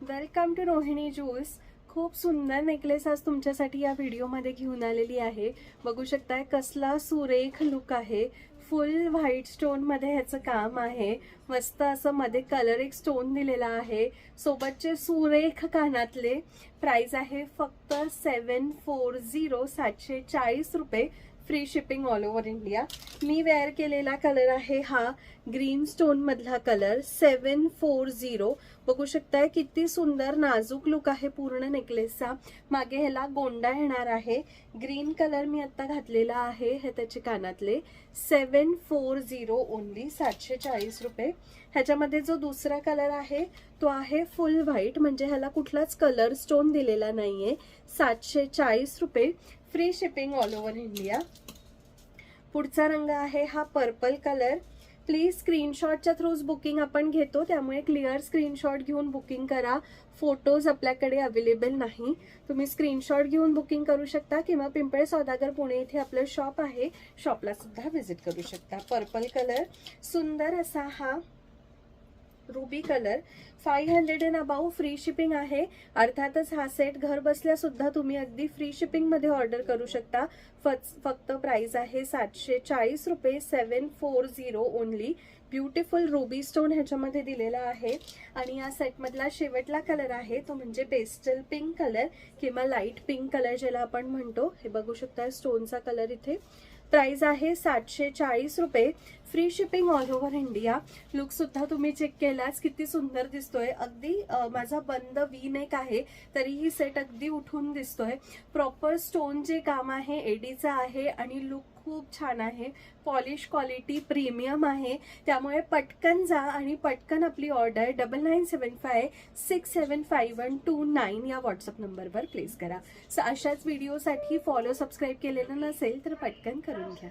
Welcome to Rohini jewels. खूप सुंदर necklace आज तुमच्यासाठी या व्हिडिओमध्ये घेऊन आलेली आहे. बघू शकताय कसला सुरेख लुक आहे. फुल व्हाईट स्टोन मध्ये ह्याचं काम आहे. मस्त असं मध्ये कलर एक स्टोन दिलेला आहे. सोबतचे सुरेख कानातले. प्राइस आहे फक्त 740 740 रुपये. Free shipping all over India. मी वेअर केलेला कलर आहे हा ग्रीन स्टोन मधला कलर 740. बघू शकताय किती सुंदर नाजूक लुक आहे पूर्ण नेकलेसचा. मागे ह्याला गोंडा येणार आहे. ग्रीन कलर मी आता घातलेला आहे. हे त्याचे कानातले 740 ओनली 740 रुपये. ह्याच्यामध्ये जो दुसरा कलर आहे तो आहे फुल व्हाईट, म्हणजे ह्याला कुठलाच कलर स्टोन दिलेला नाहीये. 740 रुपये. Free shipping all over India. पुढचा रंग आहे हा पर्पल कलर. प्लीज स्क्रीनशॉटच्या थ्रूच बुकिंग आपण घेतो, त्यामुळे क्लिअर स्क्रीनशॉट घेऊन बुकिंग करा. फोटोज आपल्याकडे अवेलेबल नाही. तुम्ही स्क्रीनशॉट घेऊन बुकिंग करू शकता किंवा पिंपळे सौदागर पुणे इथे आपलं शॉप आहे, शॉपला सुद्धा व्हिजिट करू शकता. पर्पल कलर सुंदर असा हा ruby colour 500 and above. Free shipping आहे. अर्थातच हा सेट घर बसल्या सुद्धा तुम्ही अगदी फ्री शिपिंग मध्ये ऑर्डर करू शकता. फक्त प्राइस आहे 740 रुपये. 740 ओनली. ब्युटिफुल रुबी स्टोन ह्याच्यामध्ये दिलेला आहे. आणि या सेट मधला शेवटला कलर आहे तो म्हणजे पेस्टल पिंक कलर किंवा लाईट पिंक कलर ज्याला आपण म्हणतो. हे बघू शकता स्टोनचा कलर इथे. प्राइस आहे 740 रुपये. Free shipping all over India. Look सुद्धा तुम्ही चेक केलाच किती सुंदर दिसतोय. अगदी माझा बंद वी नेक आहे तरीही सेट अगदी उठून दिसतोय. प्रॉपर स्टोन जे काम आहे एडीचा आहे आणि लुक खूप छान आहे. पॉलिश क्वालिटी प्रीमियम आहे. त्यामुळे पटकन जा आणि पटकन आपली ऑर्डर 9975 675129 या व्हॉट्सअप नंबरवर प्लेस करा. अशाच व्हिडिओसाठी फॉलो सबस्क्राईब केलेलं नसेल तर पटकन करून घ्या.